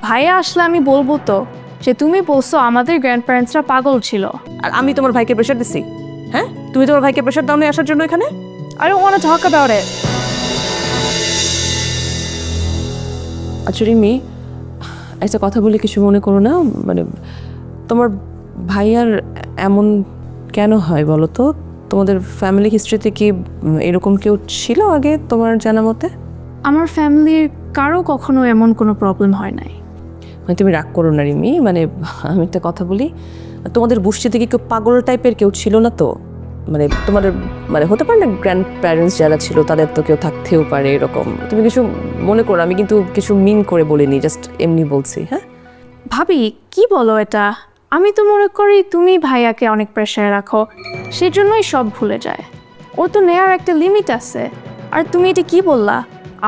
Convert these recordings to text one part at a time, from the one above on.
ভাইয়া আসলে আমি বলবো তো যে তুমি বলছো আমাদের গ্র্যান্ড প্যারেন্টসরা পাগল ছিল। আর আমি তোমার ভাইকে প্রেশার দিছি? হ্যাঁ, তুমি তোমার ভাইকে প্রেশার দাও না আসার জন্য এখানে? I don't want to talk about it. আচ্ছা রিমি, একটা কথা বলে কিছু মনে করো না, মানে তোমার ভাইয়ার এমন কেন হয় বলো তো? তোমাদের ফ্যামিলি হিস্ট্রিতে কি এরকম কেউ ছিল আগে তোমার জানা মতে? আমার ফ্যামিলির কারো কখনো এমন কোনো প্রবলেম হয় নাই। মানে তুমি রাগ করো না রিমি, মানে আমি একটা কথা বলি, তোমাদের গোষ্ঠী থেকে কেউ পাগল টাইপের কেউ ছিল না তো? মানে তোমাদের মানে হতে পারে না গ্র্যান্ড প্যারেন্টস যারা ছিল তাদের তো কেউ থাকতেও পারে এরকম। তুমি কিছু মনে করো, আমি কিন্তু কিছু মিন করে বলিনি, জাস্ট এমনি বলছি। হ্যাঁ ভাবি কি বলো এটা? আমি তো মনে করি তুমি ভাইয়াকে অনেক প্রেশারে রাখো, সেজন্যই সব ভুলে যায়। ও তো নেয়ার একটা লিমিট আছে। আর তুমি এটা কি বললা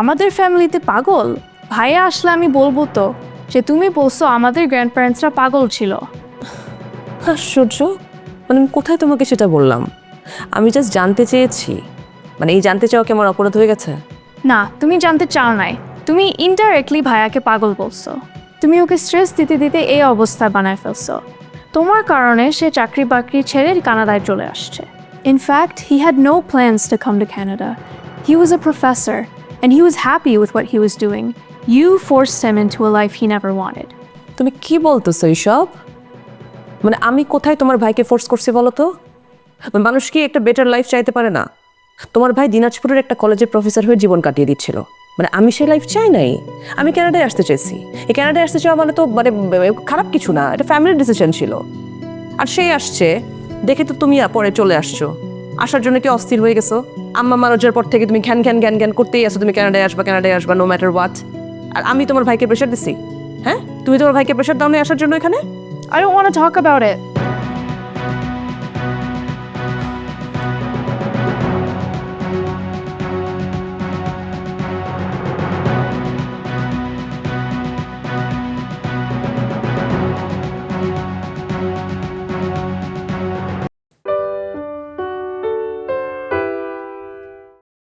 আমাদের ফ্যামিলিতে পাগল? ভাইয়া আসলে আমি বলবো তো যে তুমি বলছো আমাদের গ্র্যান্ড প্যারেন্টসরা পাগল ছিল। আশ্চর্য, মানে আমি কোথায় তোমাকে সেটা বললাম? আমি জাস্ট জানতে চেয়েছি, মানে এই জানতে চাও কি আমার অপরাধ হয়ে গেছে? না, তুমি জানতে চাও নাই, তুমি ইনডাইরেক্টলি ভাইয়াকে পাগল বলছো। তুমি ওকে স্ট্রেস দিতে দিতে এই অবস্থা বানায় ফেলছো। তোমার কারণে সে চাকরি বাকরি ছেড়ে কানাডায় চলে আসছে। In fact he had no plans to come to Canada. He was a professor and he was happy with what he was doing. You forced him into a life he never wanted. তুমি কি বলতেছো এইসব? মানে আমি কোথায় তোমার ভাইকে force করছি বলো তো? মানে মানুষ কি একটা বেটার লাইফ চাইতে পারে না? তোমার ভাই দিনাজপুরের একটা কলেজের প্রফেসর হয়ে জীবন কাটিয়ে দিচ্ছিল, মানে আমি সেই লাইফ চাই নাই। আমি কানাডায় আসতে চাইছি। এই কানাডায় আসতে চাওয়া মানে তো মানে খারাপ কিছু না, এটা ফ্যামিলির ডিসিশন ছিল। আর সেই আসছে দেখে তো তুমি পরে চলে আসছো। আসার জন্য কি অস্থির হয়ে গেছো? আম্মা মারা যাওয়ার পর থেকে তুমি ঘ্যান ঘ্যান জ্ঞান জ্ঞান করতেই আসো, তুমি কানাডায় আসবা নো ম্যাটার হোয়াট। আর আমি তোমার ভাইকে প্রেশার দিছি? হ্যাঁ, তুমি তোমার ভাইকে প্রেশার দাও না আসার জন্য এখানে? I don't want to talk about it.